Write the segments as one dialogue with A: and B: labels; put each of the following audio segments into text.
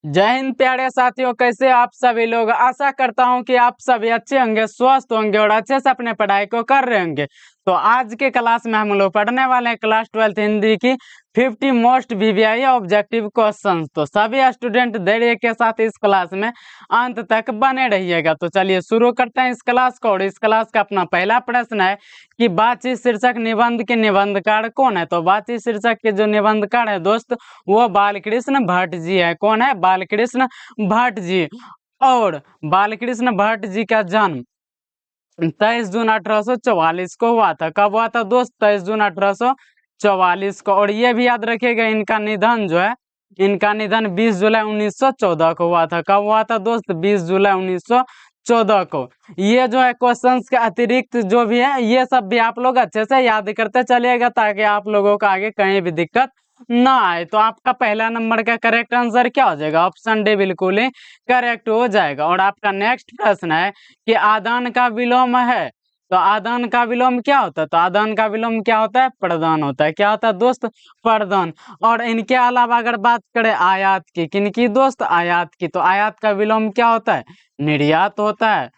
A: जय हिंद प्यारे साथियों, कैसे आप सभी लोग। आशा करता हूं कि आप सभी अच्छे होंगे, स्वस्थ होंगे और अच्छे से अपने पढ़ाई को कर रहे होंगे। तो आज के क्लास में हम लोग पढ़ने वाले हैं क्लास 12th हिंदी की 50 मोस्ट वीवीआई ऑब्जेक्टिव क्वेश्चंस। तो सभी स्टूडेंट धैर्य के साथ इस क्लास में अंत तक बने रहिएगा। तो चलिए शुरू करते हैं इस क्लास को। और इस क्लास का अपना पहला प्रश्न है कि बातचीत शीर्षक निबंध के निबंधकार कौन है। तो बातचीत शीर्षक के जो निबंधकार है दोस्त, वो बालकृष्ण भट्ट जी है। कौन है? बालकृष्ण भट्ट जी। और बालकृष्ण भट्ट जी का जन्म 23 जून 1844 को हुआ था। कब हुआ था दोस्त? 23 जून 1844 को। और ये भी याद रखिएगा, इनका निधन जो है, इनका निधन 20 जुलाई 1914 को हुआ था। कब हुआ था दोस्त? 20 जुलाई 1914 को। ये जो है क्वेश्चंस के अतिरिक्त जो भी है, ये सब भी आप लोग अच्छे से याद करते चलिएगा, ताकि आप लोगों को आगे कहीं भी दिक्कत ना आए। तो आपका पहला नंबर का करेक्ट आंसर क्या हो जाएगा? ऑप्शन डी बिल्कुल ही करेक्ट हो जाएगा। और आपका नेक्स्ट प्रश्न है कि आदान का विलोम है। तो आदान का विलोम क्या होता है? तो आदान का विलोम क्या होता है? प्रदान होता है। क्या होता है दोस्त? प्रदान। और इनके अलावा अगर बात करें आयात की, किनकी दोस्त? आयात की। तो आयात का विलोम क्या होता है? निर्यात होता है।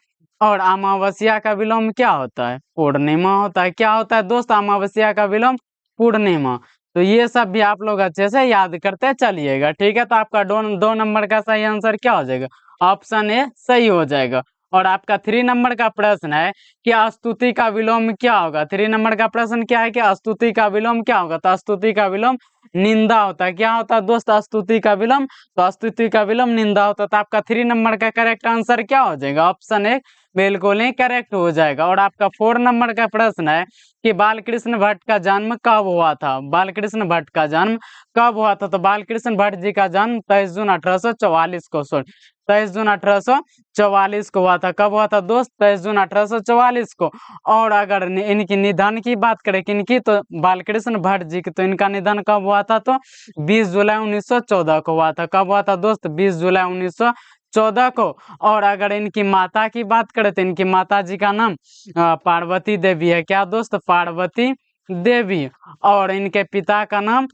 A: और अमावस्या का विलोम क्या होता है? पूर्णिमा होता है। क्या होता है दोस्त? अमावस्या का विलोम पूर्णिमा। तो ये सब भी आप लोग अच्छे से याद करते चलिएगा, ठीक है। तो आपका दो नंबर का सही आंसर क्या हो जाएगा? ऑप्शन ए सही हो जाएगा। और आपका 3 नंबर का प्रश्न है कि स्तुति का विलोम क्या होगा। 3 नंबर का प्रश्न क्या है कि स्तुति का विलोम क्या होगा? तो स्तुति का विलोम निंदा होता है। क्या होता है दोस्त? स्तुति का विलोम। तो स्तुति का विलोम निंदा होता है। तो आपका 3 नंबर का करेक्ट आंसर क्या हो जाएगा? ऑप्शन ए बिल्कुल ही करेक्ट हो जाएगा। और आपका 4 नंबर का प्रश्न है कि बालकृष्ण भट्ट का जन्म कब हुआ था। बालकृष्ण भट्ट का जन्म कब हुआ था? तो बालकृष्ण भट्ट जी का जन्म 23 जून 1844 को, 23 जून 1844 को हुआ था। कब हुआ था दोस्त? 23 जून 1844 को। और अगर इनकी निधन की बात करें, किनकी? तो बालकृष्ण भट्ट जी की। तो इनका निधन कब हुआ था? तो 20 जुलाई 1914 को हुआ था। कब हुआ था दोस्त? 20 जुलाई 1914 को। और अगर इनकी माता की बात करें, तो इनकी माता जी का नाम पार्वती देवी है। क्या दोस्त? पार्वती देवी। और इनके पिता का नाम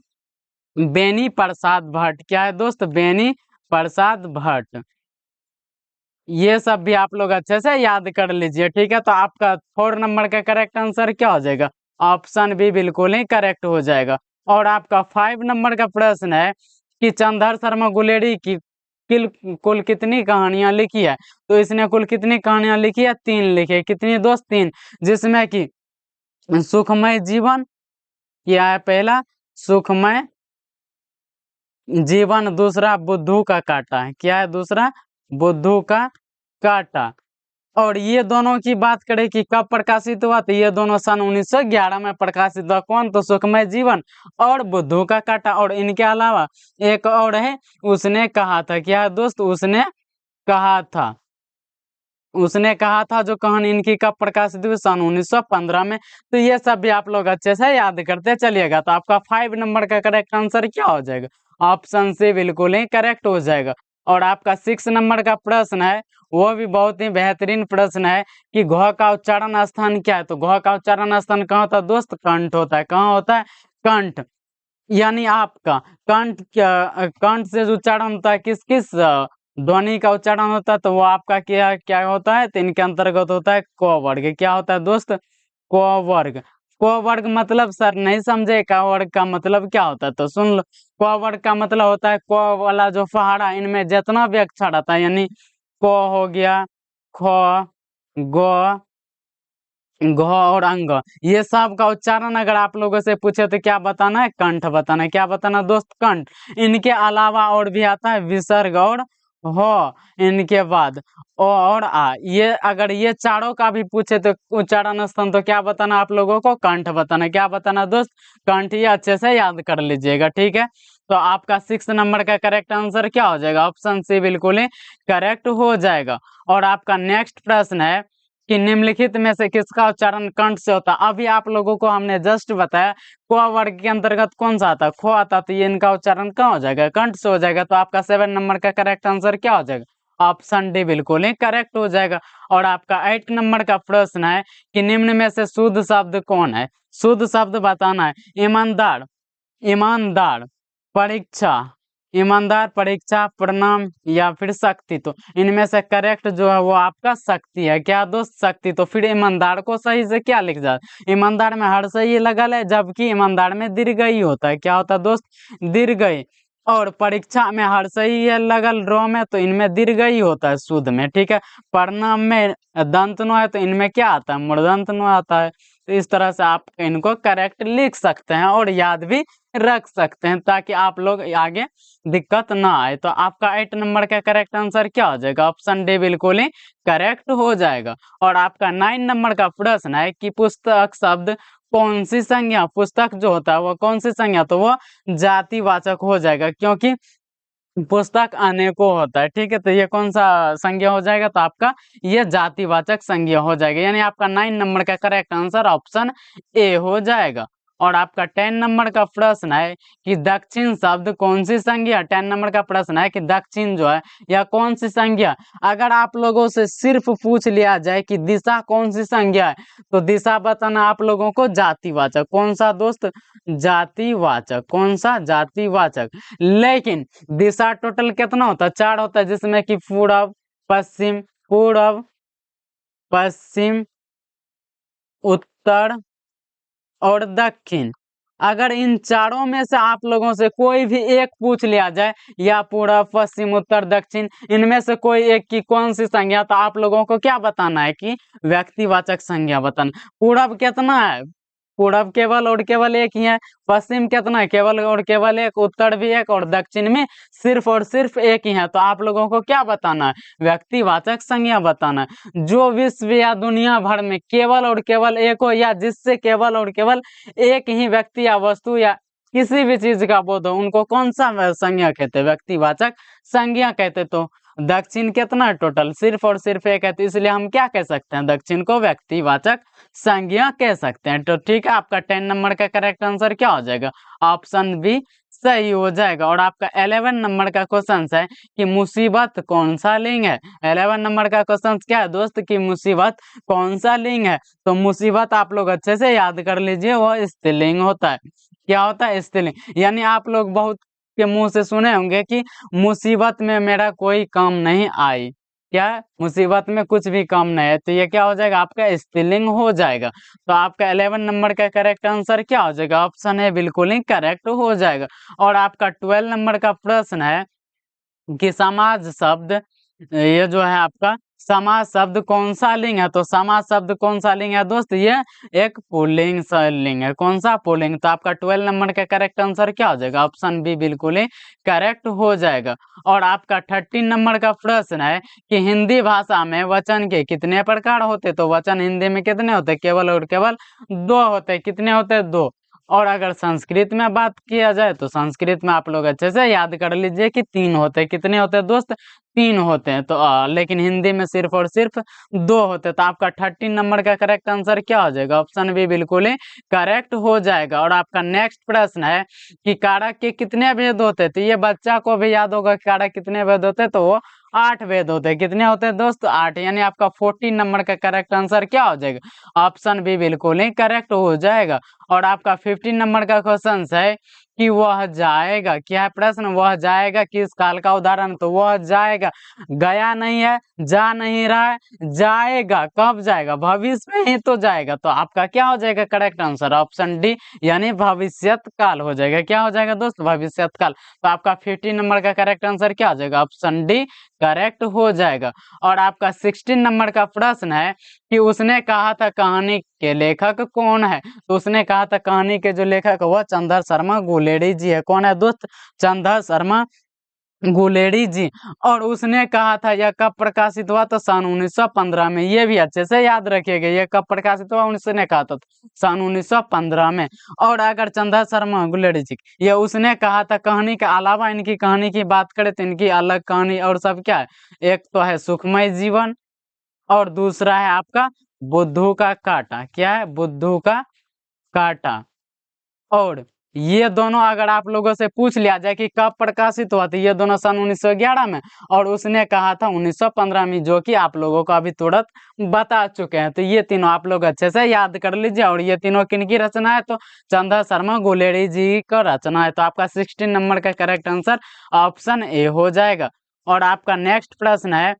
A: बेनी प्रसाद भट्ट। क्या है दोस्त? बेनी प्रसाद भट्ट। ये सब भी आप लोग अच्छे से याद कर लीजिए, ठीक है। तो आपका 4 नंबर का करेक्ट आंसर क्या हो जाएगा? ऑप्शन बी बिल्कुल ही करेक्ट हो जाएगा। और आपका 5 नंबर का प्रश्न है कि चंद्र शर्मा गुलेरी की कुल कितनी कहानियां लिखी है। तो इसने कुल कितनी कहानियां लिखी है? 3 लिखी है। कितनी दोस्त? 3। जिसमें कि सुखमय जीवन, क्या है पहला? सुखमय जीवन। दूसरा बुद्धू का काटा है। क्या है दूसरा? बुद्धू का काटा। और ये दोनों की बात करें कि कब प्रकाशित हुआ, तो ये दोनों सन 1911 में प्रकाशित हुआ। कौन? तो सुखमय जीवन और बुद्धू का काटा। और इनके अलावा एक और है, उसने कहा था। क्या है दोस्त? उसने कहा था। उसने कहा था जो कहानी इनकी कब प्रकाशित हुई? सन 1915 में। तो ये सब भी आप लोग अच्छे से याद करते चलिएगा। तो आपका 5 नंबर का करेक्ट आंसर क्या हो जाएगा? ऑप्शन से बिल्कुल ही करेक्ट हो जाएगा। और आपका 6 नंबर का प्रश्न है, वो भी बहुत ही बेहतरीन प्रश्न है कि घ का उच्चारण स्थान क्या है। तो घ का उच्चारण स्थान कहाँ होता है दोस्त? कंठ होता है। कहाँ होता है? कंठ। यानी आपका कंठ, कंठ से जो उच्चारण होता है, किस किस ध्वनि का उच्चारण होता है, तो वो आपका क्या क्या होता है? तो इनके अंतर्गत होता है क वर्ग। क्या होता है दोस्त? क वर्ग। क वर्ग मतलब सर नहीं समझे, क वर्ग का मतलब क्या होता है? तो सुन लो। क वर्ग का मतलब होता है क वाला जो पहाड़ा, इनमें जितना भी अक्षर आता है, यानी क हो गया, ख, ग, घ और अंग, ये सब का उच्चारण अगर आप लोगों से पूछे तो क्या बताना है? कंठ बताना है। क्या बताना दोस्त? कंठ। इनके अलावा और भी आता है विसर्ग और हो। इनके बाद ओ और आ। ये अगर ये चारों का भी पूछे तो उच्चारण स्थान, तो क्या बताना आप लोगों को? कंठ बताना। क्या बताना दोस्त? कंठ। ये अच्छे से याद कर लीजिएगा, ठीक है। तो आपका 6 नंबर का करेक्ट आंसर क्या हो जाएगा? ऑप्शन सी बिल्कुल ही करेक्ट हो जाएगा। और आपका नेक्स्ट प्रश्न है कि निम्नलिखित में से किसका उच्चारण कंठ से होता है। अभी आप लोगों को हमने जस्ट बताया क वर्ग के अंतर्गत कौन सा आता है? खो आता। तो ये इनका उच्चारण कहाँ हो जाएगा? कंठ से हो जाएगा। तो आपका 7 नंबर का करेक्ट आंसर क्या हो जाएगा? ऑप्शन डी बिल्कुल ही करेक्ट हो जाएगा। और आपका 8 नंबर का प्रश्न है कि निम्न में से शुद्ध शब्द कौन है? शुद्ध शब्द बताना है। ईमानदार, ईमानदार, परीक्षा, ईमानदार, परीक्षा, प्रणाम या फिर शक्ति। तो इनमें से करेक्ट जो है वो आपका शक्ति है। क्या दोस्त? शक्ति। तो फिर ईमानदार को सही से क्या लिख जाए? ईमानदार में हर सही लगल है, जबकि ईमानदार में दीर्घई होता है। क्या होता है दोस्त? दीर्घई। और परीक्षा में हर सही है लगल रो में, तो इनमें दीर्घई होता है शुद्ध में। ठीक है। प्रणाम में दंत नो है, तो इनमें क्या आता है? मूर्धन्त नो आता है। तो इस तरह से आप इनको करेक्ट लिख सकते हैं और याद भी रख सकते हैं, ताकि आप लोग आगे दिक्कत ना आए। तो आपका 8 नंबर का करेक्ट आंसर क्या हो जाएगा? ऑप्शन डी बिल्कुल ही करेक्ट हो जाएगा। और आपका 9 नंबर का प्रश्न है कि पुस्तक शब्द कौन सी संज्ञा, पुस्तक जो होता है वो कौन सी संज्ञा? तो वो जातिवाचक हो जाएगा, क्योंकि पुस्तक अनेकों होता है। ठीक है। तो ये कौन सा संज्ञा हो जाएगा? तो आपका ये जातिवाचक संज्ञा हो जाएगा, यानी आपका 9 नंबर का करेक्ट आंसर ऑप्शन ए हो जाएगा। और आपका 10 नंबर का प्रश्न है कि दक्षिण शब्द कौन सी संज्ञा? 10 नंबर का प्रश्न है कि दक्षिण जो है यह कौन सी संज्ञा? अगर आप लोगों से सिर्फ पूछ लिया जाए कि दिशा कौन सी संज्ञा है, तो दिशा बताना आप लोगों को जातिवाचक। कौन सा दोस्त? जातिवाचक। कौन सा? जातिवाचक। लेकिन दिशा टोटल कितना होता है? 4 होता है, जिसमें कि पूरब, पश्चिम, पूरब, पश्चिम, उत्तर और दक्षिण। अगर इन चारों में से आप लोगों से कोई भी एक पूछ लिया जाए, या पूरब, पश्चिम, उत्तर, दक्षिण, इनमें से कोई एक की कौन सी संज्ञा, तो आप लोगों को क्या बताना है? कि व्यक्तिवाचक संज्ञा बताना। पूरब कितना है? पूरब केवल और केवल एक ही है। पश्चिम कितना है? केवल और केवल एक। उत्तर भी एक। और दक्षिण में सिर्फ और सिर्फ एक ही है। तो आप लोगों को क्या बताना है? व्यक्तिवाचक संज्ञा बताना है। जो विश्व या दुनिया भर में केवल और केवल एक हो, या जिससे केवल और केवल एक ही व्यक्ति या वस्तु या किसी भी चीज का बोध हो, उनको कौन सा संज्ञा कहते हैं? व्यक्तिवाचक संज्ञा कहते। तो दक्षिण कितना है टोटल? सिर्फ और सिर्फ एक है। तो इसलिए हम क्या कह सकते हैं? दक्षिण को व्यक्तिवाचक संज्ञा कह सकते हैं। तो ठीक है, आपका 10 नंबर का करेक्ट आंसर क्या हो जाएगा? ऑप्शन बी सही हो जाएगा। और आपका 11 नंबर का क्वेश्चन है कि मुसीबत कौन सा लिंग है? 11 नंबर का क्वेश्चन क्या है दोस्त? कि मुसीबत कौन सा लिंग है? तो मुसीबत आप लोग अच्छे से याद कर लीजिए, वो स्त्रीलिंग होता है। क्या होता है? स्त्रीलिंग। यानी आप लोग बहुत के मुंह से सुने होंगे कि मुसीबत में मेरा कोई काम नहीं आई। क्या? मुसीबत में कुछ भी काम नहीं है। तो ये क्या हो जाएगा? आपका स्त्रीलिंग हो जाएगा। तो आपका 11 नंबर का करेक्ट आंसर क्या हो जाएगा? ऑप्शन है बिल्कुल ही करेक्ट हो जाएगा। और आपका 12 नंबर का प्रश्न है कि समाज शब्द, ये जो है आपका समाज शब्द कौन सा लिंग है? तो समाज शब्द कौन सा लिंग है दोस्त? ये एक पुल्लिंग लिंग है। कौन सा? पुल्लिंग। तो आपका 12 नंबर का करेक्ट आंसर क्या हो जाएगा? ऑप्शन बी बिल्कुल ही करेक्ट हो जाएगा। और आपका 13 नंबर का प्रश्न है कि हिंदी भाषा में वचन के कितने प्रकार होते? तो वचन हिंदी में कितने होते? केवल और केवल 2 होते। कितने होते? 2। और अगर संस्कृत में बात किया जाए, तो संस्कृत में आप लोग अच्छे से याद कर लीजिए कि 3 होते। कितने होते दोस्त? 3 होते हैं। तो लेकिन हिंदी में सिर्फ और सिर्फ 2 होते। तो आपका 13 नंबर का करेक्ट आंसर क्या हो जाएगा? ऑप्शन बी बिल्कुल ही करेक्ट हो जाएगा। और आपका नेक्स्ट प्रश्न है कि कारक के कितने भेद होते? तो ये बच्चा को भी याद होगा कि कारक कितने भेद होते, तो वो 8 भेद होते हैं। कितने होते हैं दोस्त? 8। यानी आपका 14 नंबर का करेक्ट आंसर क्या हो जाएगा? ऑप्शन बी बिल्कुल ही करेक्ट हो जाएगा। और आपका 15 नंबर का क्वेश्चन है कि वह जाएगा। क्या है प्रश्न? वह जाएगा किस काल का उदाहरण? तो वह जाएगा गया नहीं है, जा नहीं रहा है, जाएगा। कब जाएगा? भविष्य में ही तो जाएगा। तो आपका क्या हो जाएगा करेक्ट आंसर? ऑप्शन डी, यानी भविष्यत काल हो जाएगा। क्या हो जाएगा दोस्त? भविष्यत काल। तो आपका 15 नंबर का करेक्ट आंसर क्या हो जाएगा? ऑप्शन डी करेक्ट हो जाएगा। और आपका 16 नंबर का प्रश्न है कि उसने कहा था कहानी के लेखक कौन है? तो उसने कहा था कहानी के जो लेखक वह चंद्र शर्मा गुलेरी जी है। कौन है दोस्त? चंद्र शर्मा गुलेरी जी। और उसने कहा था यह कब प्रकाशित हुआ? तो सन 1915 में। ये भी अच्छे से याद रखिएगा, यह कब प्रकाशित हुआ? उसने कहा था सन 1915 में। और अगर चंद्र शर्मा गुलेरी जी, ये उसने कहा था कहानी के अलावा इनकी कहानी की बात करें तो इनकी अलग कहानी और सब क्या है? एक तो है सुखमय जीवन, और दूसरा है आपका बुद्धू का कांटा। क्या है? बुद्धू का कांटा। और ये दोनों अगर आप लोगों से पूछ लिया जाए कि कब प्रकाशित हुआ, तो ये दोनों सन 1911 में, और उसने कहा था 1915 में, जो कि आप लोगों को अभी तुरंत बता चुके हैं। तो ये तीनों आप लोग अच्छे से याद कर लीजिए। और ये तीनों किनकी रचना है, तो चंद्र शर्मा गुलेरी जी का रचना है। तो आपका 16 नंबर का करेक्ट आंसर ऑप्शन ए हो जाएगा। और आपका नेक्स्ट प्रश्न है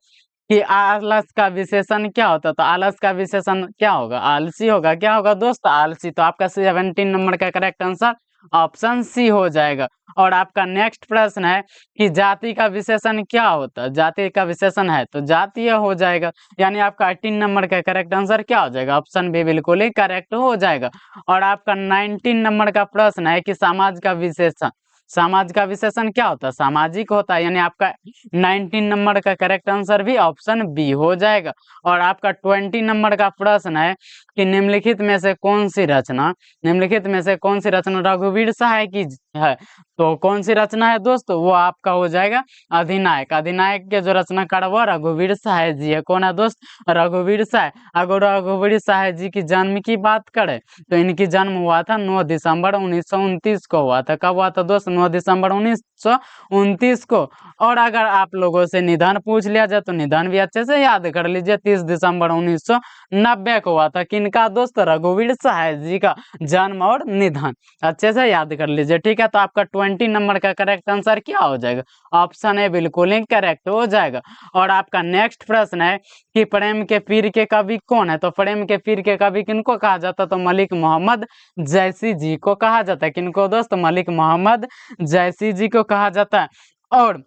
A: कि आलस का विशेषण क्या होता है। तो आलस का विशेषण क्या होगा, आलसी होगा। क्या होगा दोस्त, आलसी। तो आपका 17 नंबर का करेक्ट आंसर ऑप्शन सी हो जाएगा। और आपका नेक्स्ट प्रश्न है कि जाति का विशेषण क्या होता है। जाति का विशेषण है तो जातीय हो जाएगा। यानी आपका 18 नंबर का करेक्ट आंसर क्या हो जाएगा, ऑप्शन बी बिल्कुल ही करेक्ट हो जाएगा। और आपका 19 नंबर का प्रश्न है कि समाज का विशेषण, समाज का विशेषण क्या होता है, सामाजिक होता है। यानी आपका 19 नंबर का करेक्ट आंसर भी ऑप्शन बी हो जाएगा। और आपका 20 नंबर का प्रश्न है कि निम्नलिखित में से कौन सी रचना, निम्नलिखित में से कौन सी रचना रघुवीर सहाय की है। तो कौन सी रचना है दोस्तों, वो आपका हो जाएगा अधिनायक। अधिनायक के जो रचनाकार वो रघुवीर सहाय जी है। कौन है दोस्त, रघुवीर सहाय। अगर रघुवीर सहाय जी की जन्म की बात करें तो इनकी जन्म हुआ था 9 दिसंबर 1929 को हुआ था। कब हुआ था दोस्त, 9 दिसंबर 1929 को। और अगर आप लोगों से निधन पूछ लिया जाए तो निधन भी अच्छे से याद कर लीजिए, 30 दिसंबर 1990 को हुआ था। किनका दोस्त, रघुवीर सहाय जी का जन्म और निधन अच्छे से याद कर लीजिए। ठीक है, तो आपका 20 नंबर का करेक्ट आंसर क्या हो जाएगा, ऑप्शन ए बिल्कुल ही करेक्ट हो जाएगा। और आपका नेक्स्ट प्रश्न है कि प्रेम के पीर के कवि कौन है। तो प्रेम के पीर के कवि किनको कहा जाता है, तो मलिक मोहम्मद जैसी जी को कहा जाता है। किनको दोस्त, मलिक मोहम्मद जैसी जी को कहा जाता है। और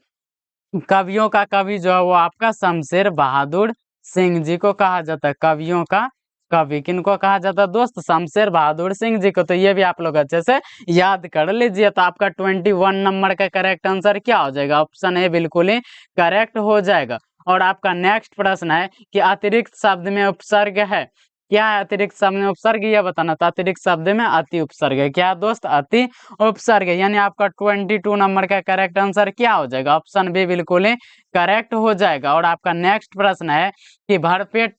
A: कवियों का कवि जो है वो आपका शमशेर बहादुर सिंह जी को कहा जाता है। कवियों का कवि किनको कहा जाता है दोस्त, शमशेर बहादुर सिंह जी को। तो ये भी आप लोग अच्छे से याद कर लीजिए। तो आपका 21 नंबर का करेक्ट आंसर क्या हो जाएगा, ऑप्शन ए बिल्कुल ही करेक्ट हो जाएगा। और आपका नेक्स्ट प्रश्न है कि अतिरिक्त शब्द में उपसर्ग है। क्या है अतिरिक्त शब्द में उपसर्ग, ये बताना। तो अतिरिक्त शब्द में अति उपसर्ग है। क्या दोस्त, अति उपसर्ग है। यानी आपका 22 नंबर का करेक्ट आंसर क्या हो जाएगा, ऑप्शन बी बिल्कुल ही करेक्ट हो जाएगा। और आपका नेक्स्ट प्रश्न है कि भरपेट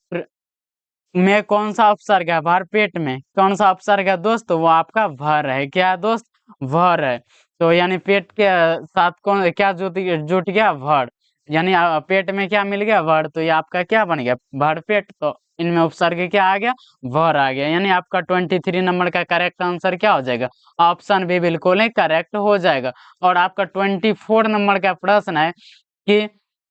A: में कौन सा उपसर्ग है, भरपेट में कौन सा उपसर्ग है दोस्त, वो आपका भर है। क्या है दोस्त, भर है। तो यानी पेट के साथ कौन क्या जुट गया, भर। यानी पेट में क्या मिल गया, भर। तो ये आपका क्या बन गया, भरपेट। तो इनमें उपसर्ग क्या आ गया, भर आ गया। यानी आपका 23 नंबर का करेक्ट आंसर क्या हो जाएगा, ऑप्शन बी बिल्कुल ही करेक्ट हो जाएगा। और आपका 24 नंबर का प्रश्न है कि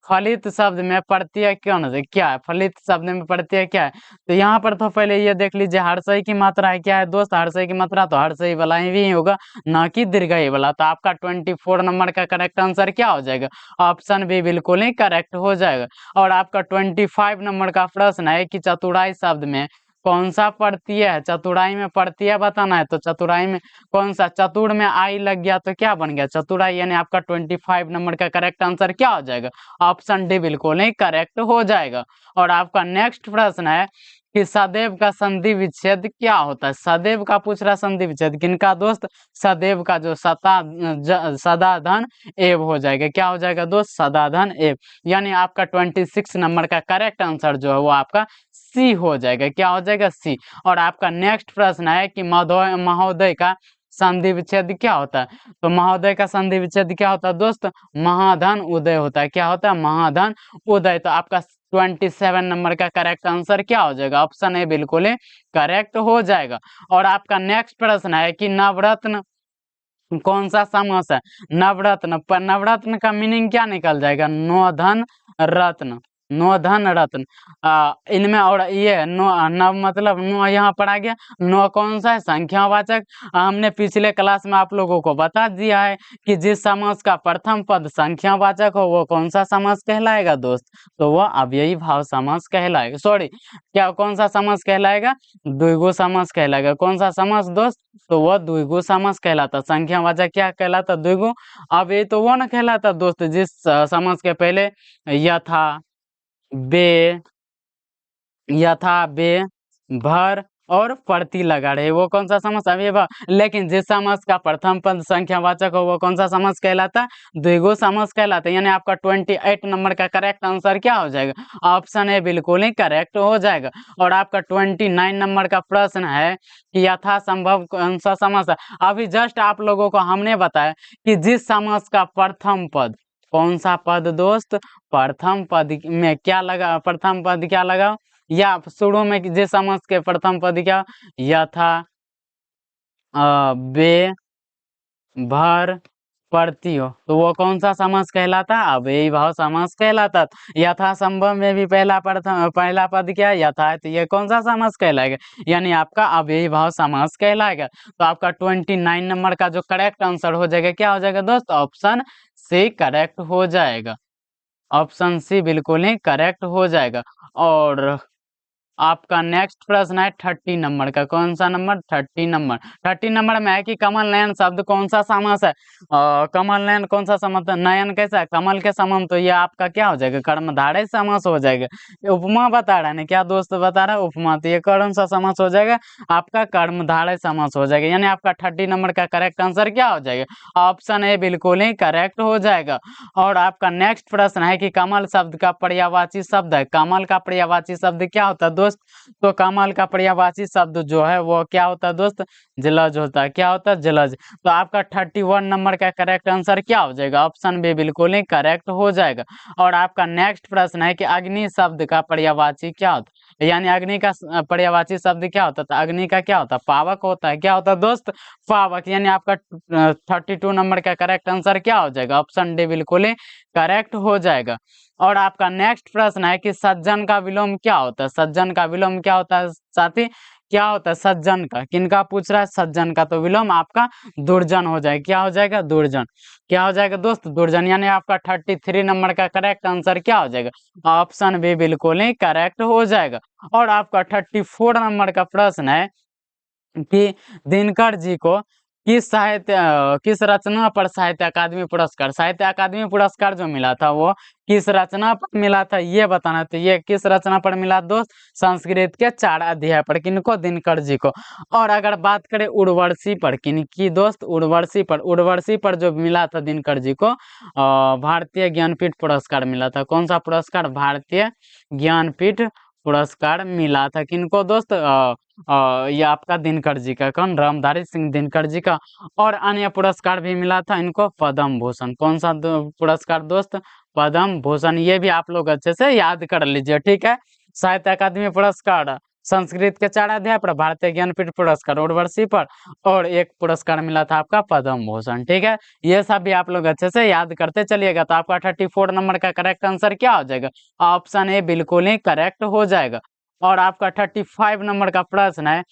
A: फलित शब्द में प्रत्यय कौन है, क्या है फलित शब्द में प्रत्यय क्या है। तो यहाँ पर तो पहले ये देख लीजिए हर्षई की मात्रा है। क्या है दोस्त, हर्षई की मात्रा तो हर्षई वाला ही भी होगा, ना कि दीर्घई वाला। तो आपका 24 नंबर का करेक्ट आंसर क्या हो जाएगा, ऑप्शन बी बिल्कुल ही करेक्ट हो जाएगा। और आपका 25 नंबर का प्रश्न है कि चतुराई शब्द में कौन सा प्रत्यय है, चतुराई में प्रत्यय बताना है। तो चतुराई में कौन सा, चतुर में आई लग गया तो क्या बन गया, चतुराई। यानी आपका 25 नंबर का करेक्ट आंसर क्या हो जाएगा, ऑप्शन डी बिल्कुल ही करेक्ट हो जाएगा। और आपका नेक्स्ट प्रश्न है कि सदैव का संधि विच्छेद क्या होता है। सदैव का पूछ रहा संधि विच्छेद किनका दोस्त, सदैव का जो सदाधन एव हो जाएगा। क्या हो जाएगा दोस्त, सदाधन एव। यानी आपका 26 नंबर का करेक्ट आंसर जो है वो आपका सी हो जाएगा। क्या हो जाएगा, सी। और आपका नेक्स्ट प्रश्न है कि महोदय का संधि विच्छेद क्या होता है। तो महोदय का संधि विच्छेद क्या होता है दोस्त, महाधन उदय होता है। क्या होता है, महाधन उदय। तो आपका 27 नंबर का करेक्ट आंसर क्या हो जाएगा, ऑप्शन ए बिल्कुल ही करेक्ट हो जाएगा। और आपका नेक्स्ट प्रश्न है कि नवरत्न कौन सा समास है। नवरत्न पर नवरत्न का मीनिंग क्या निकल जाएगा, नो धन रत्न, नो धन रत्न। इनमें और ये नो नव मतलब नो यहाँ पर आ गया। नो कौन सा है, संख्यावाचक। हमने पिछले क्लास में आप लोगों को बता दिया है कि जिस समास का प्रथम पद संख्यावाचक हो वो कौन सा समास कहलाएगा दोस्त, तो वह अव्ययी भाव समास कहलाएगा। सॉरी, क्या कौन सा समास कहलाएगा, द्विगु समास कहलाएगा। कौन सा समास दोस्त, तो वह द्विगु समास कहलाता। संख्यावाचक क्या कहलाता, द्विगु। अब ये तो वो न कहलाता दोस्त जिस समास के पहले यथा बे, यथा बे, भर और प्रति लगा रहे, वो कौन सा समास अव्ययीभाव। लेकिन जिस समास का प्रथम पद संख्यावाचक हो वो कौन सा समास कहलाता, द्विगु समास कहलाता है। यानी आपका 28 नंबर का करेक्ट आंसर क्या हो जाएगा, ऑप्शन ए बिल्कुल ही करेक्ट हो जाएगा। और आपका 29 नंबर का प्रश्न है कि यथासंभव कौन सा समास है। अभी जस्ट आप लोगों को हमने बताया कि जिस समास का प्रथम पद, कौन सा पद दोस्त, प्रथम पद में क्या लगा, प्रथम पद क्या लगा, या शुरू में जिस समास के प्रथम पद क्या, यथा बे भर प्रति हो, तो वो कौन सा समास कहलाता, अव्ययी भाव समास कहलाता। यथा संभव में भी पहला पद क्या यथा है, तो ये कौन सा समास कहलाएगा, यानी आपका अव्ययी भाव समास कहलाएगा। तो आपका 29 नंबर का जो करेक्ट आंसर हो जाएगा क्या हो जाएगा दोस्त, ऑप्शन सी करेक्ट हो जाएगा। ऑप्शन सी बिल्कुल ही करेक्ट हो जाएगा। और आपका नेक्स्ट प्रश्न है 30 नंबर का, कौन सा नंबर, 30 नंबर में है कि कमल नयन शब्द कौन सा समास है। कमल नयन कौन सा समास है, नयन कैसा है, कमल के समान, तो ये आपका क्या हो जाएगा, कर्मधारय समास हो जाएगा। ये उपमा बता रहा है ना, क्या दोस्त बता रहा है, उपमा, तो ये कौन सा समास हो जाएगा, आपका कर्मधारय समास हो जाएगा। यानी आपका 30 नंबर का करेक्ट आंसर क्या हो जाएगा, ऑप्शन ए बिल्कुल ही करेक्ट हो जाएगा। और आपका नेक्स्ट प्रश्न है कि कमल शब्द का पर्यायवाची शब्द है, कमल का पर्यायवाची शब्द क्या होता है दोस्त, तो कमल का पर्यायवाची शब्द जो है वो क्या होता है दोस्त, जलज होता है। क्या होता है, जलज। तो आपका 31 नंबर का करेक्ट आंसर क्या हो जाएगा, ऑप्शन बी बिल्कुल ही करेक्ट हो जाएगा। और आपका नेक्स्ट प्रश्न है कि अग्नि शब्द का पर्यायवाची क्या होता है, यानी अग्नि का पर्यायवाची शब्द क्या होता है, अग्नि का क्या होता है, पावक होता है। क्या होता है दोस्त, पावक। यानी आपका 32 नंबर का करेक्ट आंसर क्या हो जाएगा, ऑप्शन डी बिल्कुल ही करेक्ट हो जाएगा। और आपका नेक्स्ट प्रश्न है कि सज्जन का विलोम क्या होता है, सज्जन का विलोम क्या होता है साथी, क्या होता है सज्जन का, किनका पूछ रहा है, सज्जन का, तो विलोम आपका दुर्जन हो जाएगा। क्या हो जाएगा, दुर्जन। क्या हो जाएगा दोस्त, दुर्जन। यानी आपका 33 नंबर का करेक्ट आंसर क्या हो जाएगा, ऑप्शन बी बिल्कुल ही करेक्ट हो जाएगा। और आपका 34 नंबर का प्रश्न है कि दिनकर जी को किस रचना पर साहित्य अकादमी पुरस्कार, साहित्य अकादमी पुरस्कार जो मिला था वो किस रचना पर मिला था ये बताना। तो ये किस रचना पर मिला दोस्त, संस्कृत के 4 अध्याय पर, किनको, दिनकर जी को। और अगर बात करें उर्वशी पर, किनकी दोस्त, उर्वशी पर, उर्वशी पर जो मिला था दिनकर जी को भारतीय ज्ञानपीठ पुरस्कार मिला था। कौन सा पुरस्कार, भारतीय ज्ञानपीठ पुरस्कार मिला था, किनको दोस्त, ये आपका दिनकर जी का, कौन, रामधारी सिंह दिनकर जी का। और अन्य पुरस्कार भी मिला था इनको, पद्म भूषण। कौन सा पुरस्कार दोस्त, पद्म भूषण। ये भी आप लोग अच्छे से याद कर लीजिए, ठीक है। साहित्य अकादमी पुरस्कार संस्कृत के 4 अध्याय पर, भारतीय ज्ञानपीठ पुरस्कार उर्वशी पर, और एक पुरस्कार मिला था आपका पद्म भूषण, ठीक है। ये सब भी आप लोग अच्छे से याद करते चलिएगा। तो आपका 34 नंबर का करेक्ट आंसर क्या हो जाएगा, ऑप्शन ए बिल्कुल ही करेक्ट हो जाएगा। और आपका 35 नंबर का प्रश्न है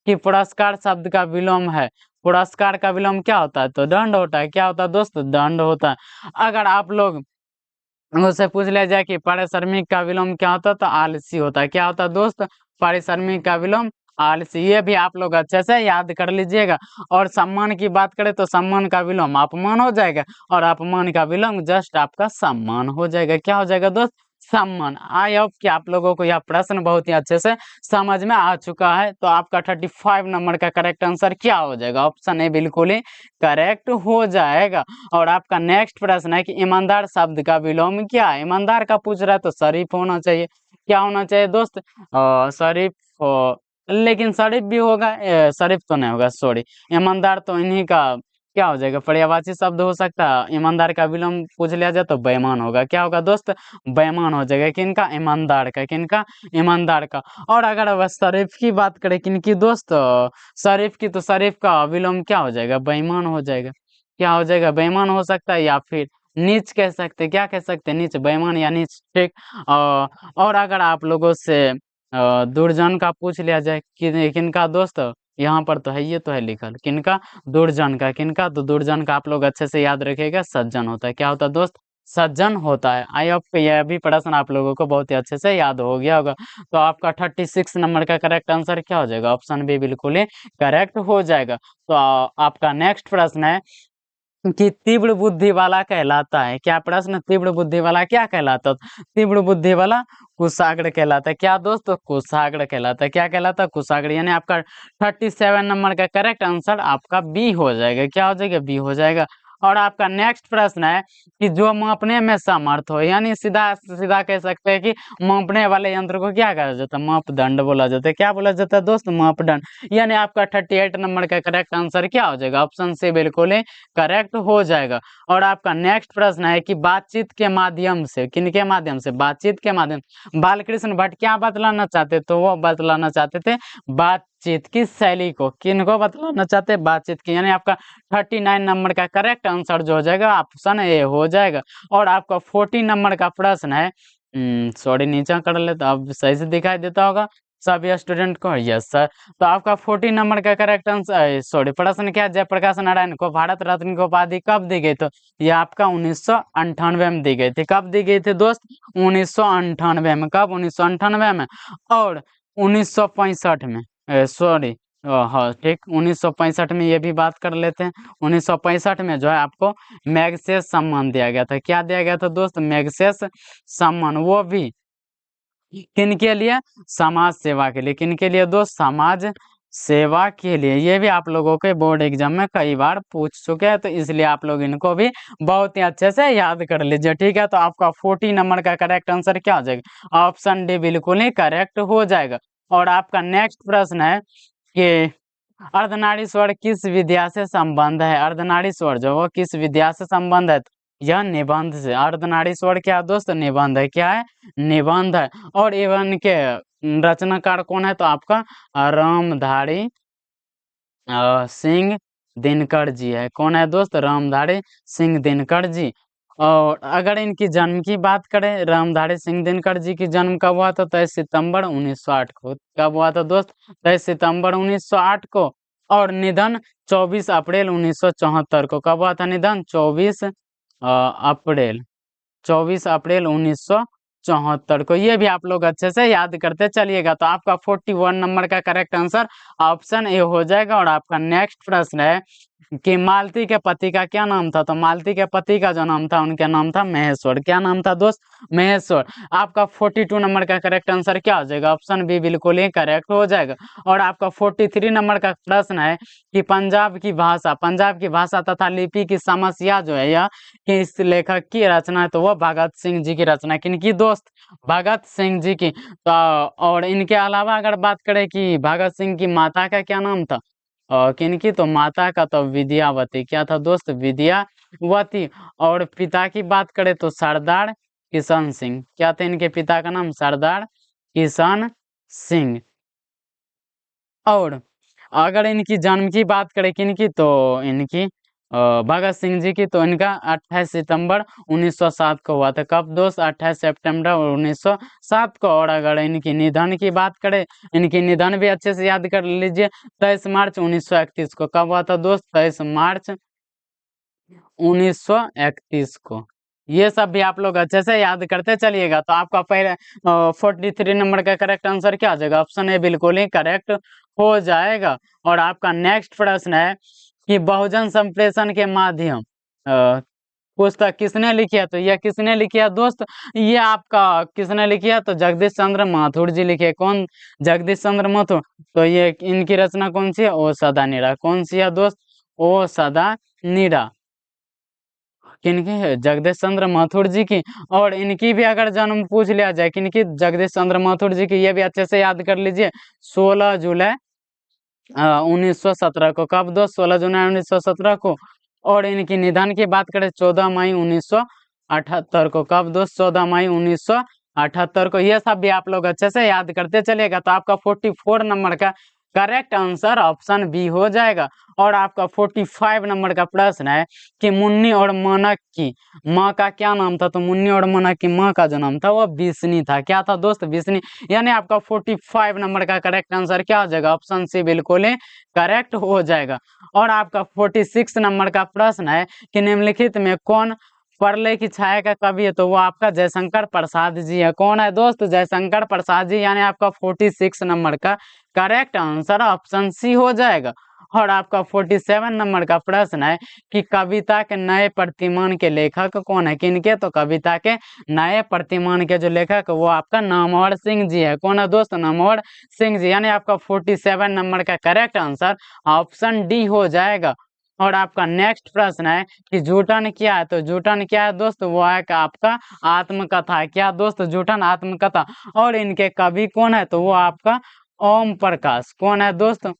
A: कि पुरस्कार शब्द का विलोम है, पुरस्कार का विलोम क्या होता है, तो दंड होता है। क्या होता है दोस्त, दंड होता है। अगर आप लोग उससे पूछ लिया जाए कि पारिश्रमिक का विलोम क्या होता है, तो आलसी होता है। क्या होता है दोस्त, पारिश्रमिक का विलोम आलसी। ये भी आप लोग अच्छे से याद कर लीजिएगा। और सम्मान की बात करें तो सम्मान का विलोम अपमान हो जाएगा, और अपमान का विलोम जस्ट आपका सम्मान हो जाएगा। क्या हो जाएगा दोस्त, सम्मान। आई होप कि आप लोगों को यह प्रश्न बहुत ही अच्छे से समझ में आ चुका है। तो आपका 35 नंबर का करेक्ट आंसर क्या हो जाएगा, ऑप्शन ए बिल्कुल ही करेक्ट हो जाएगा। और आपका नेक्स्ट प्रश्न है कि ईमानदार शब्द का विलोम क्या है। ईमानदार का पूछ रहा है तो शरीफ होना चाहिए। क्या होना चाहिए दोस्त, शरीफ लेकिन शरीफ भी होगा, शरीफ तो नहीं होगा, सॉरी। ईमानदार तो इन्हीं का क्या हो जाएगा, पर्यायवाची शब्द हो सकता है। ईमानदार का विलोम पूछ लिया जाए तो बेईमान होगा। क्या होगा दोस्त, बेईमान हो जाएगा। किनका, ईमानदार का, किनका, ईमानदार का। और अगर वह शरीफ की बात करें, किनकी दोस्त, शरीफ की, तो शरीफ का विलोम क्या हो जाएगा, बेईमान हो जाएगा। क्या हो जाएगा, बेईमान हो सकता है, या फिर नीच कह सकते, क्या कह सकते, नीच, बेईमान या नीच, ठीक। और अगर आप लोगों से दुर्जन का पूछ लिया जाए कि किनका दोस्त, यहाँ पर तो है, ये तो है लिखल, किनका, दुर्जन का, किनका, तो दुर्जन का आप लोग अच्छे से याद रखिएगा, सज्जन होता है। क्या होता है दोस्त, सज्जन होता है। आई होप यह भी प्रश्न आप लोगों को बहुत ही अच्छे से याद हो गया होगा। तो आपका 36 नंबर का करेक्ट आंसर क्या हो जाएगा, ऑप्शन बी बिल्कुल ही करेक्ट हो जाएगा। तो आपका नेक्स्ट प्रश्न है कि तीव्र बुद्धि वाला कहलाता है। क्या प्रश्न, तीव्र बुद्धि वाला क्या कहलाता है? तीव्र बुद्धि वाला कुशाग्र कहलाता है। क्या दोस्त, कुशाग्र कहलाता है। क्या कहलाता है? कुशाग्र। यानी आपका 37 नंबर का करेक्ट आंसर आपका बी हो जाएगा। क्या हो जाएगा? बी हो जाएगा। और आपका नेक्स्ट प्रश्न है कि जो मापने में समर्थ हो, यानी सीधा सीधा कह सकते हैं कि मापने वाले यंत्र को क्या कहा जाता है? मापदंड बोला जाता है। क्या बोला जाता है दोस्त? मापदंड। यानी आपका 38 नंबर का करेक्ट आंसर क्या हो जाएगा? ऑप्शन से बिल्कुल ही करेक्ट हो जाएगा। और आपका नेक्स्ट प्रश्न है कि बातचीत के माध्यम से, किनके माध्यम से? बातचीत के माध्यम। बालकृष्ण भट्ट क्या बतलाना चाहते? तो वो बतलाना चाहते थे बातचीत की शैली को। किनको बतलाना चाहते? बातचीत की। यानी आपका 39 नंबर का करेक्ट आंसर जो हो जाएगा ऑप्शन ए हो जाएगा। और आपका 40 नंबर का प्रश्न है, सॉरी नीचा कर लेता, अब सही से दिखाई देता होगा सभी स्टूडेंट को। Yes sir. तो आपका 40 नंबर का करेक्ट आंसर, सॉरी, प्रश्न क्या? जयप्रकाश नारायण को भारत रत्न की उपाधि कब दी गई? तो ये आपका 1998 में दी गई थी। कब दी गई थी दोस्त? 1998 में। कब? 1998 में। और 1965 में, सॉरी, हाँ ठीक, 1965 में ये भी बात कर लेते हैं। 1965 में जो है आपको मैग्सेस सम्मान दिया गया था। क्या दिया गया था दोस्त? मैग्सेस सम्मान। वो भी किनके लिए? समाज सेवा के लिए। किनके लिए दोस्त? समाज सेवा के लिए। ये भी आप लोगों के बोर्ड एग्जाम में कई बार पूछ चुके हैं, तो इसलिए आप लोग इनको भी बहुत ही अच्छे से याद कर लीजिए। ठीक है, तो आपका 40 नंबर का करेक्ट आंसर क्या हो जाएगा? ऑप्शन डी बिल्कुल ही करेक्ट हो जाएगा। और आपका नेक्स्ट प्रश्न है कि अर्धनारीश्वर किस विद्या से संबंध है? अर्धनारीश्वर जो वो किस विद्या से संबंध है? यह निबंध से। अर्धनारीश्वर क्या दोस्त? निबंध है। क्या है? निबंध है। और एवं के रचनाकार कौन है? तो आपका रामधारी सिंह दिनकर जी है। कौन है दोस्त? रामधारी सिंह दिनकर जी। और अगर इनकी जन्म की बात करें, रामधारी सिंह दिनकर जी की जन्म कब हुआ था? 23 सितंबर 1908 को। कब हुआ था दोस्त? 23 सितंबर 1908 को। और निधन 24 अप्रैल 1974 को। कब हुआ था निधन? 24 अप्रैल 1974 को। ये भी आप लोग अच्छे से याद करते चलिएगा। तो आपका 41 नंबर का करेक्ट आंसर ऑप्शन ए हो जाएगा। और आपका नेक्स्ट प्रश्न है कि मालती के पति का क्या नाम था? तो मालती के पति का जो नाम था, उनका नाम था महेश्वर। क्या नाम था दोस्त? महेश्वर। आपका 42 नंबर का करेक्ट आंसर क्या हो जाएगा? ऑप्शन बी बिल्कुल ही करेक्ट हो जाएगा। और आपका 43 नंबर का प्रश्न है कि पंजाब की भाषा तथा लिपि की समस्या जो है यह किस लेखक की रचना है? तो वो भगत सिंह जी की रचना। किनकी दोस्त? भगत सिंह जी की। तो और इनके अलावा अगर बात करें कि भगत सिंह की माता का क्या नाम था, किनकी? तो माता का तो विद्यावती। क्या था दोस्त? विद्यावती। और पिता की बात करें तो सरदार किशन सिंह। क्या था इनके पिता का नाम? सरदार किशन सिंह। और अगर इनकी जन्म की बात करें किनकी, तो इनकी भगत सिंह जी की, तो इनका 28 सितंबर 1907 को हुआ था। कब दोस्त? 28 सितंबर 1907 को। और अगर इनकी निधन की बात करें, इनकी निधन भी अच्छे से याद कर लीजिए, 23 मार्च 1931 को। कब हुआ था दोस्त? 23 मार्च 1931 को। ये सब भी आप लोग अच्छे से याद करते चलिएगा। तो आपका पहले 43 नंबर का करेक्ट आंसर क्या हो जाएगा? ऑप्शन ए बिल्कुल ही करेक्ट हो जाएगा। और आपका नेक्स्ट प्रश्न है कि बहुजन संप्रेषण के माध्यम पुस्तक किसने लिखी है? तो यह किसने लिखी है दोस्त? ये आपका किसने लिखी है? तो जगदीश चंद्र माथुर जी लिखे। कौन? जगदीश चंद्र माथुर। तो ये इनकी रचना कौन सी है? ओ सदा नीरा। कौन सी है दोस्त? ओ सदा नीरा। किनकी है? जगदीश चंद्र माथुर जी की। और इनकी भी अगर जन्म पूछ लिया जाए, किनकी? जगदीश चंद्र माथुर जी की। ये भी अच्छे से याद कर लीजिए, 16 जुलाई 1917 को। कब दोस्त? 16 जुलाई 1917 को। और इनकी निधन की बात करें 14 मई 1978 को। कब दोस्त? 14 मई 1978 को। ये सब भी आप लोग अच्छे से याद करते चलेगा। तो आपका 44 नंबर का करेक्ट आंसर ऑप्शन बी हो जाएगा। और आपका 45 नंबर का प्रश्न है कि मुन्नी और मनक की माँ का क्या नाम था? तो मुन्नी और मनक की माँ का जो नाम था वो बिस्नी था। क्या था दोस्त? बिस्नी। यानी आपका 45 नंबर का करेक्ट आंसर क्या हो जाएगा? ऑप्शन सी बिल्कुल ही करेक्ट हो जाएगा। और आपका 46 नंबर का प्रश्न है कि निम्नलिखित में कौन प्रलय की छाया का कवि है? तो वो आपका जयशंकर प्रसाद जी है। कौन है दोस्त? जयशंकर प्रसाद जी। यानी आपका 46 नंबर का करेक्ट आंसर ऑप्शन सी हो जाएगा। और आपका 47 नंबर का प्रश्न है कि कविता के नए प्रतिमान के लेखक कौन है, किनके, तो कविता के नए प्रतिमान के जो लेखक वो आपका नामवर सिंह जी है। कौन है दोस्त, नामवर सिंह जी, यानी आपका 47 नंबर का करेक्ट आंसर ऑप्शन डी हो जाएगा। और आपका नेक्स्ट प्रश्न है कि जूटन क्या है, तो जूटन क्या है दोस्त, वो है कि आपका आत्मकथा है। क्या दोस्त, जूटन आत्मकथा। और इनके कवि कौन है, तो वो आपका ओम प्रकाश। कौन है दोस्त,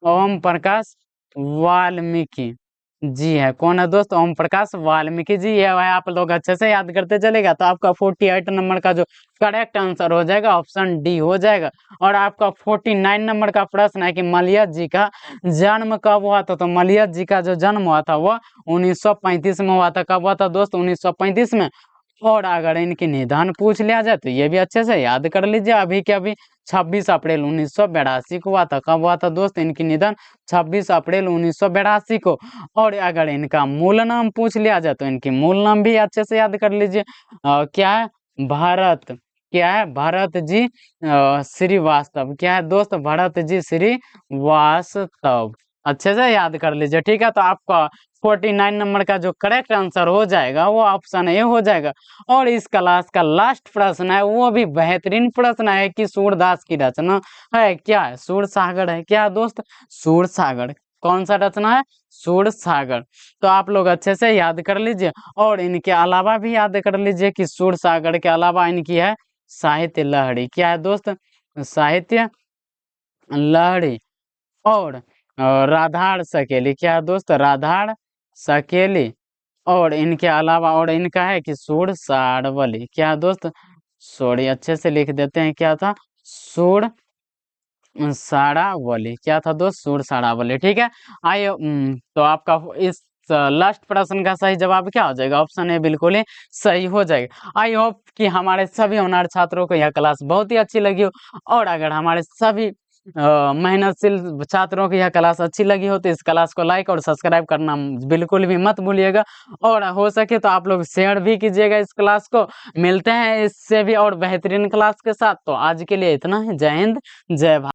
A: ओम प्रकाश वाल्मीकि जी है। कौन है दोस्त, ओम प्रकाश वाल्मीकि जी, ये है। आप लोग अच्छे से याद करते चलेगा तो आपका 48 नंबर का जो करेक्ट आंसर हो जाएगा ऑप्शन डी हो जाएगा। और आपका 49 नंबर का प्रश्न है कि मलयज जी का जन्म कब हुआ था, तो मलयज जी का जो जन्म हुआ था वो 1935 में हुआ था। कब हुआ था दोस्त, 1935 में। और अगर इनकी निधन पूछ लिया जाए तो ये भी अच्छे से याद कर लीजिए, अभी के अभी 26 अप्रैल 1982 को हुआ था। कब हुआ था दोस्त इनकी निधन, 26 अप्रैल 1982 को। और अगर इनका मूल नाम पूछ लिया जाए तो इनकी मूल नाम भी अच्छे से याद कर लीजिए। क्या है, भारत, क्या है, भरत जी श्रीवास्तव। क्या है दोस्त, भरत जी श्रीवास्तव। अच्छे से याद कर लीजिए, ठीक है। तो आपका 49 नंबर का जो करेक्ट आंसर हो जाएगा वो ऑप्शन ए हो जाएगा। और इस क्लास का लास्ट प्रश्न है, वो भी बेहतरीन प्रश्न है कि सूरदास की रचना है। क्या है, सूरसागर है। क्या है दोस्त, सूरसागर। कौन सा रचना है, सूरसागर। तो आप लोग अच्छे से याद कर लीजिए। और इनके अलावा भी याद कर लीजिए कि सूरसागर के अलावा इनकी है साहित्य लहरी। क्या है दोस्त, साहित्य लहरी। और राधार सकेली। क्या है दोस्त, राधार सकेली। और इनके अलावा और इनका है कि सुर सारवली। क्या है दोस्त, सॉरी अच्छे से लिख देते हैं, क्या था, सुर सारावली। क्या था दोस्त, सुर सारावली, ठीक है। आइए तो आपका इस लास्ट प्रश्न का सही जवाब क्या हो जाएगा, ऑप्शन ए बिल्कुल ही सही हो जाएगा। आई होप कि हमारे सभी होनहार छात्रों को यह क्लास बहुत ही अच्छी लगी हो। और अगर हमारे सभी मेहनतशील छात्रों की यह क्लास अच्छी लगी हो तो इस क्लास को लाइक और सब्सक्राइब करना बिल्कुल भी मत भूलिएगा। और हो सके तो आप लोग शेयर भी कीजिएगा इस क्लास को। मिलते हैं इससे भी और बेहतरीन क्लास के साथ। तो आज के लिए इतना ही। जय हिंद, जय भारत।